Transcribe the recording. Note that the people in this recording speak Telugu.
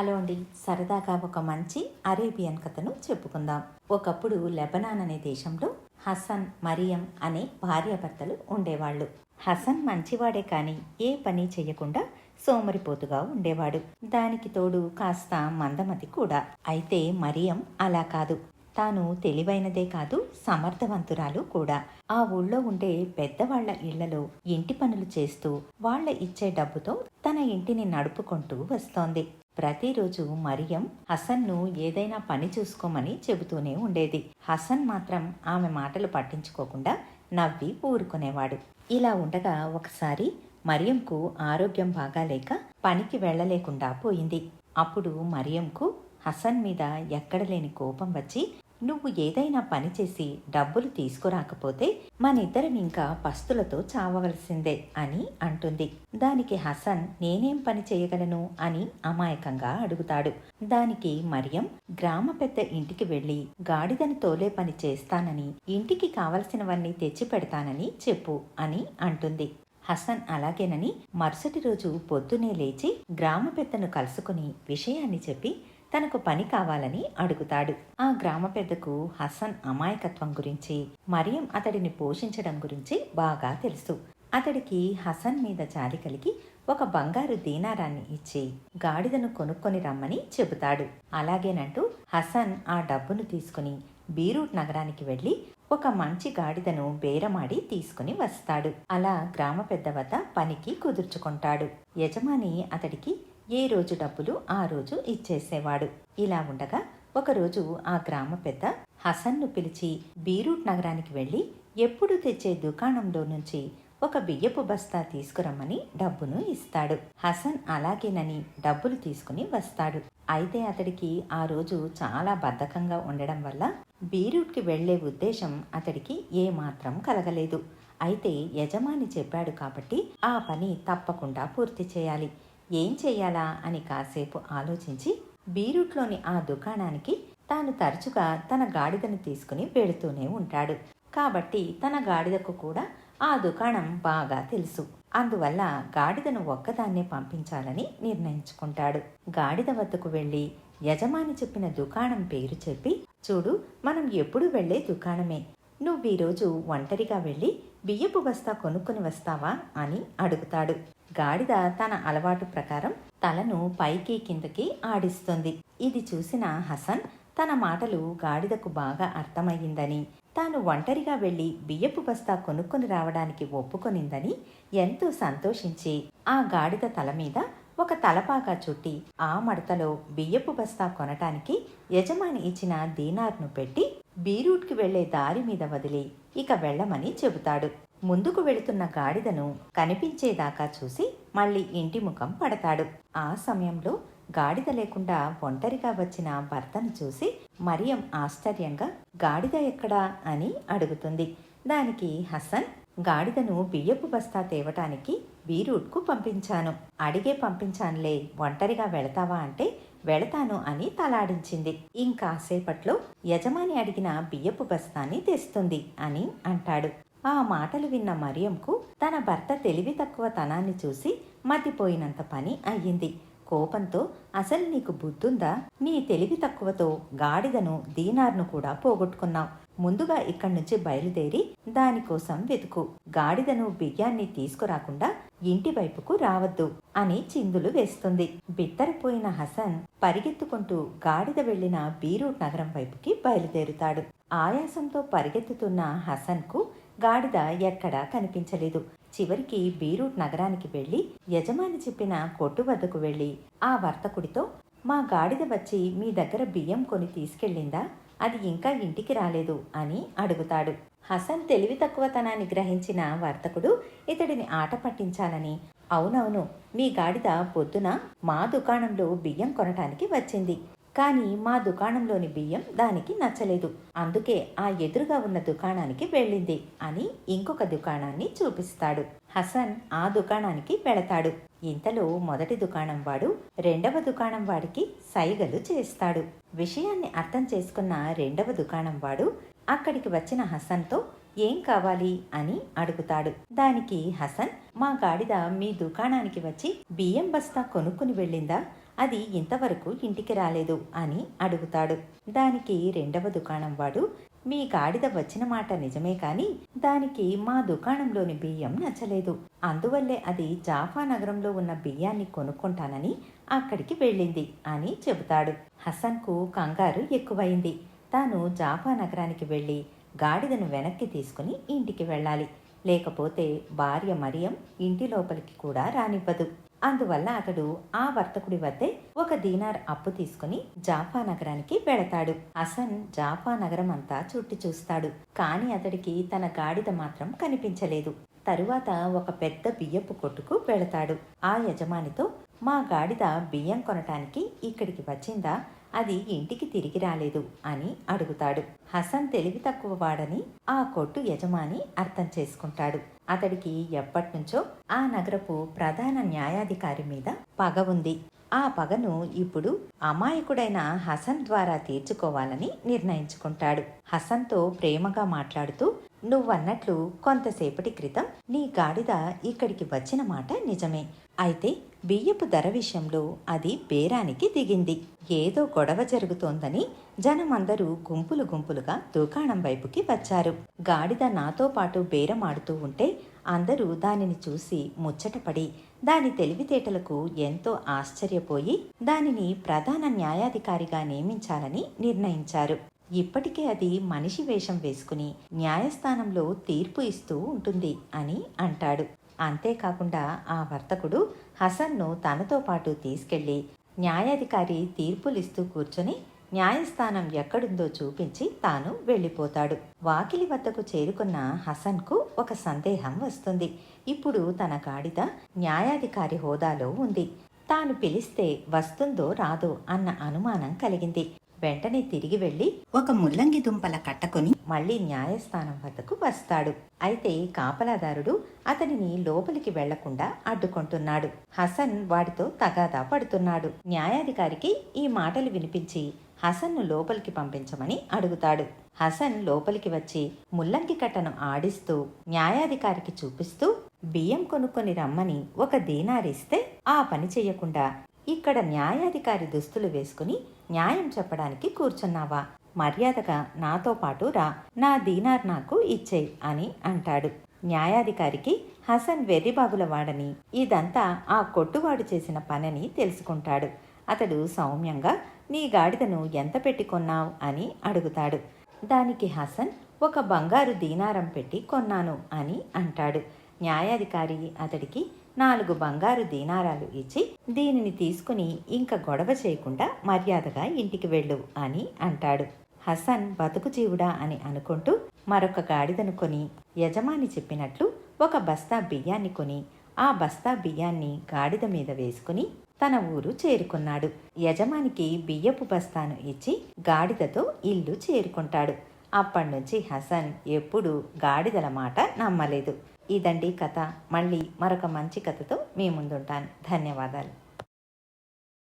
హలో అండి. సరదాగా ఒక మంచి అరేబియన్ కథను చెప్పుకుందాం. ఒకప్పుడు లెబనాన్ అనే దేశంలో హసన్, మరియం అనే భార్యాభర్తలు ఉండేవాళ్ళు. హసన్ మంచివాడే కానీ ఏ పని చెయ్యకుండా సోమరిపోతుగా ఉండేవాడు. దానికి తోడు కాస్త మందమతి కూడా. అయితే మరియం అలా కాదు. తాను తెలివైనదే కాదు, సమర్థవంతురాలు కూడా. ఆ ఊళ్ళో ఉండే పెద్దవాళ్ల ఇళ్లలో ఇంటి పనులు చేస్తూ వాళ్ళ ఇచ్చే డబ్బుతో తన ఇంటిని నడుపుకుంటూ వస్తోంది. ప్రతిరోజు మరియం హసన్ను ఏదైనా పని చూసుకోమని చెబుతూనే ఉండేది. హసన్ మాత్రం ఆమె మాటలు పట్టించుకోకుండా నవ్వి ఊరుకునేవాడు. ఇలా ఉండగా ఒకసారి మరియంకు ఆరోగ్యం బాగాలేక పనికి వెళ్ళలేకుండా పోయింది. అప్పుడు మరియంకు హసన్ మీద ఎక్కడలేని కోపం వచ్చి, నువ్వు ఏదైనా పని చేసి డబ్బులు తీసుకురాకపోతే మనిద్దరం ఇంకా పస్తులతో చావవలసిందే అని అంటుంది. దానికి హసన్ నేనేం పని చేయగలను అని అమాయకంగా అడుగుతాడు. దానికి మరియం గ్రామ పెద్ద ఇంటికి వెళ్లి గాడిదను తోలే పని చేస్తానని, ఇంటికి కావలసినవన్నీ తెచ్చి పెడతానని చెప్పు అని అంటుంది. హసన్ అలాగేనని మరుసటి రోజు పొద్దునే లేచి గ్రామ పెద్దను కలుసుకుని విషయాన్ని చెప్పి తనకు పని కావాలని అడుగుతాడు. ఆ గ్రామ పెద్దకు హసన్ అమాయకత్వం గురించి, మరియం అతడిని పోషించడం గురించి బాగా తెలుసు. అతడికి హసన్ మీద జాలి కలిగి ఒక బంగారు దీనారాన్ని ఇచ్చి గాడిదను కొనుక్కొని రమ్మని చెబుతాడు. అలాగేనంటూ హసన్ ఆ డబ్బును తీసుకుని బీరూట్ నగరానికి వెళ్లి ఒక మంచి గాడిదను బేరమాడి తీసుకుని వస్తాడు. అలా గ్రామ పెద్ద వద్ద పనికి కుదుర్చుకుంటాడు. యజమాని అతడికి ఏ రోజు డబ్బులు ఆ రోజు ఇచ్చేసేవాడు. ఇలా ఉండగా ఒకరోజు ఆ గ్రామ పెద్ద హసన్ను పిలిచి బీరూట్ నగరానికి వెళ్లి ఎప్పుడు తెచ్చే దుకాణంలో నుంచి ఒక బియ్యపు బస్తా తీసుకురమ్మని డబ్బును ఇస్తాడు. హసన్ అలాగేనని డబ్బులు తీసుకుని వస్తాడు. అయితే అతడికి ఆ రోజు చాలా బద్ధకంగా ఉండడం వల్ల బీరూట్కి వెళ్లే ఉద్దేశం అతడికి ఏమాత్రం కలగలేదు. అయితే యజమాని చెప్పాడు కాబట్టి ఆ పని తప్పకుండా పూర్తి చేయాలి. ఏం చెయ్యాలా అని కాసేపు ఆలోచించి బీరూట్లోని ఆ దుకాణానికి తాను తరచుగా తన గాడిదను తీసుకుని వెళుతూనే ఉంటాడు. కాబట్టి తన గాడిదకు కూడా ఆ దుకాణం బాగా తెలుసు. అందువల్ల గాడిదను ఒక్కదాన్నే పంపించాలని నిర్ణయించుకుంటాడు. గాడిద వద్దకు వెళ్లి యజమాని చెప్పిన దుకాణం పేరు చెప్పి, చూడు, మనం ఎప్పుడు వెళ్లే దుకాణమే. నువ్వీరోజు ఒంటరిగా వెళ్ళి బియ్యపు బస్తా కొనుక్కుని వస్తావా అని అడుగుతాడు. గాడిద తన అలవాటు ప్రకారం తలను పైకి కిందకి ఆడిస్తుంది. ఇది చూసిన హసన్ తన మాటలు గాడిదకు బాగా అర్థమయ్యిందని, తాను ఒంటరిగా వెళ్లి బియ్యపు బస్తా కొనుక్కొని రావడానికి ఒప్పుకొనిందని ఎంతో సంతోషించి ఆ గాడిద తల మీద ఒక తలపాగా చుట్టి ఆ మడతలో బియ్యపు బస్తా కొనటానికి యజమాని ఇచ్చిన దీనార్ను పెట్టి బీరూట్కి వెళ్లే దారి మీద వదిలి ఇక వెళ్లమని చెబుతాడు. ముందుకు వెళుతున్న గాడిదను కనిపించేదాకా చూసి మళ్ళీ ఇంటి ముఖం పడతాడు. ఆ సమయంలో గాడిద లేకుండా ఒంటరిగా వచ్చిన భర్తను చూసి మరియం ఆశ్చర్యంగా గాడిద ఎక్కడా అని అడుగుతుంది. దానికి హసన్, గాడిదను బియ్యపు బస్తా తేవటానికి బీరూట్కు పంపించాను. అడిగే పంపించానులే, ఒంటరిగా వెళతావా అంటే వెళతాను అని తలాడించింది. ఇంకాసేపట్లో యజమాని అడిగిన బియ్యపు బస్తాని తెస్తుంది అని అంటాడు. ఆ మాటలు విన్న మరియంకు తన భర్త తెలివి తక్కువ తనాన్ని చూసి మతిపోయినంత పని అయ్యింది. కోపంతో, అసలు నీకు బుద్ధుందా? నీ తెలివి తక్కువతో గాడిదను దీనార్ను కూడా పోగొట్టుకున్నావు. ముందుగా ఇక్కడి నుంచి బయలుదేరి దానికోసం వెతుకు. గాడిదను బియ్యాన్ని తీసుకురాకుండా ఇంటి వైపుకు రావద్దు అని చిందులు వేస్తుంది. బిత్తరపోయిన హసన్ పరిగెత్తుకుంటూ గాడిద వెళ్లిన బీరూట్ నగరం వైపుకి బయలుదేరుతాడు. ఆయాసంతో పరిగెత్తుతున్న హసన్కు గాడిద ఎక్కడా కనిపించలేదు. చివరికి బీరూట్ నగరానికి వెళ్లి యజమాని చెప్పిన కొట్టు వద్దకు వెళ్లి ఆ వర్తకుడితో, మా గాడిద వచ్చి మీ దగ్గర బియ్యం కొని తీసుకెళ్ళిందా? అది ఇంకా ఇంటికి రాలేదు అని అడుగుతాడు. హసన్ తెలివి తక్కువతనాన్ని గ్రహించిన వర్తకుడు ఇతడిని ఆట పట్టించాలని, అవునవును, మీ గాడిద పొద్దున మా దుకాణంలో బియ్యం కొనటానికి వచ్చింది. కానీ మా దుకాణంలోని బియ్యం దానికి నచ్చలేదు. అందుకే ఆ ఎదురుగా ఉన్న దుకాణానికి వెళ్ళింది అని ఇంకొక దుకాణాన్ని చూపిస్తాడు. హసన్ ఆ దుకాణానికి వెళతాడు. ఇంతలో మొదటి దుకాణం వాడు రెండవ దుకాణం వాడికి సైగలు చేస్తాడు. విషయాన్ని అర్థం చేసుకున్న రెండవ దుకాణం వాడు అక్కడికి వచ్చిన హసన్తో ఏం కావాలి అని అడుగుతాడు. దానికి హసన్, మా గాడిద మీ దుకాణానికి వచ్చి బియ్యం బస్తా కొనుక్కుని వెళ్ళిందా? అది ఇంతవరకు ఇంటికి రాలేదు అని అడుగుతాడు. దానికి రెండవ దుకాణం వాడు, మీ గాడిద వచ్చిన మాట నిజమే కాని దానికి మా దుకాణంలోని బియ్యం నచ్చలేదు. అందువల్లే అది జాఫా నగరంలో ఉన్న బియ్యాన్ని కొనుక్కుంటానని అక్కడికి వెళ్ళింది అని చెబుతాడు. హసన్కు కంగారు ఎక్కువైంది. తాను జాఫా నగరానికి వెళ్ళి గాడిదను వెనక్కి తీసుకుని ఇంటికి వెళ్ళాలి. లేకపోతే భార్య మరియం ఇంటి లోపలికి కూడా రానివ్వదు. అందువల్ల అతడు ఆ వర్తకుడి వద్దే 1 దీనార్ అప్పు తీసుకుని జాఫా నగరానికి వెళతాడు. హసన్ జాఫా నగరం అంతా చుట్టి చూస్తాడు. కాని అతడికి తన గాడిద మాత్రం కనిపించలేదు. తరువాత ఒక పెద్ద బియ్యపు కొట్టుకు వెళతాడు. ఆ యజమానితో, మా గాడిద బియ్యం కొనటానికి ఇక్కడికి వచ్చిందా? అది ఇంటికి తిరిగి రాలేదు అని అడుగుతాడు. హసన్ తెలివి తక్కువ వాడని ఆ కొట్టు యజమాని అర్థం చేసుకుంటాడు. అతడికి ఎప్పటినుంచో ఆ నగరపు ప్రధాన న్యాయాధికారి మీద పగ ఉంది. ఆ పగను ఇప్పుడు అమాయకుడైన హసన్ ద్వారా తీర్చుకోవాలని నిర్ణయించుకుంటాడు. హసన్తో ప్రేమగా మాట్లాడుతూ, నువ్వన్నట్లు కొంతసేపటి క్రితం నీ గాడిద ఇక్కడికి వచ్చిన మాట నిజమే. అయితే బియ్యపు ధర విషయంలో అది బేరానికి దిగింది. ఏదో గొడవ జరుగుతోందని జనమందరూ గుంపులు గుంపులుగా దుకాణం వైపుకి వచ్చారు. గాడిద నాతో పాటు బేరమాడుతూ ఉంటే అందరూ దానిని చూసి ముచ్చటపడి దాని తెలివితేటలకు ఎంతో ఆశ్చర్యపోయి దానిని ప్రధాన న్యాయాధికారిగా నియమించాలని నిర్ణయించారు. ఇప్పటికే అది మనిషి వేషం వేసుకుని న్యాయస్థానంలో తీర్పు ఇస్తూ ఉంటుంది అని అంటాడు. అంతేకాకుండా ఆ వర్తకుడు హసన్ను తనతో పాటు తీసుకెళ్లి న్యాయాధికారి తీర్పులిస్తూ కూర్చొని న్యాయస్థానం ఎక్కడుందో చూపించి తాను వెళ్ళిపోతాడు. వాకిలి వద్దకు చేరుకున్న హసన్కు ఒక సందేహం వస్తుంది. ఇప్పుడు తన గాడిద న్యాయాధికారి హోదాలో ఉంది. తాను పిలిస్తే వస్తుందో రాదో అన్న అనుమానం కలిగింది. వెంటనే తిరిగి వెళ్లి ఒక ముల్లంగి దుంపల కట్టకొని మళ్లీ న్యాయస్థానం వద్దకు వస్తాడు. అయితే కాపలాదారుడు అతనిని లోపలికి వెళ్లకుండా అడ్డుకుంటున్నాడు. హసన్ వాడితో తగాదా పడుతున్నాడు. న్యాయాధికారికి ఈ మాటలు వినిపించి హసన్ను లోపలికి పంపించమని అడుగుతాడు. హసన్ లోపలికి వచ్చి ముల్లంగి కట్టను ఆడిస్తూ న్యాయాధికారికి చూపిస్తూ, బియ్యం కొనుక్కొని రమ్మని 1 దీనారిస్తే ఆ పని చెయ్యకుండా ఇక్కడ న్యాయాధికారి దుస్తులు వేసుకుని న్యాయం చెప్పడానికి కూర్చున్నావా? మర్యాదగా నాతో పాటు రా, నా దీనార్ నాకు ఇచ్చేయ్ అని అంటాడు. న్యాయాధికారికి హసన్ వెర్రిబాగుల వాడని, ఇదంతా ఆ కొట్టువాడు చేసిన పనని తెలుసుకుంటాడు. అతడు సౌమ్యంగా, నీ గాడిదను ఎంత పెట్టి కొన్నావు అని అడుగుతాడు. దానికి హసన్, 1 బంగారు దీనారం పెట్టి కొన్నాను అని అంటాడు. న్యాయాధికారి అతడికి 4 బంగారు దీనారాలు ఇచ్చి, దీనిని తీసుకుని ఇంక గొడవ చేయకుండా మర్యాదగా ఇంటికి వెళ్ళు అని అంటాడు. హసన్ బతుకు జీవుడా అని అనుకుంటూ మరొక గాడిదను కొని యజమాని చెప్పినట్లు 1 బస్తా బియ్యాన్ని కొని ఆ బస్తా బియ్యాన్ని గాడిద మీద వేసుకుని తన ఊరు చేరుకున్నాడు. యజమానికి బియ్యపు బస్తాను ఇచ్చి గాడిదతో ఇల్లు చేరుకుంటాడు. అప్పటినుంచి హసన్ ఎప్పుడూ గాడిదల మాట నమ్మలేదు. ఇదండి కథ. మళ్ళీ మరొక మంచి కథతో మీ ముందుంటాను. ధన్యవాదాలు.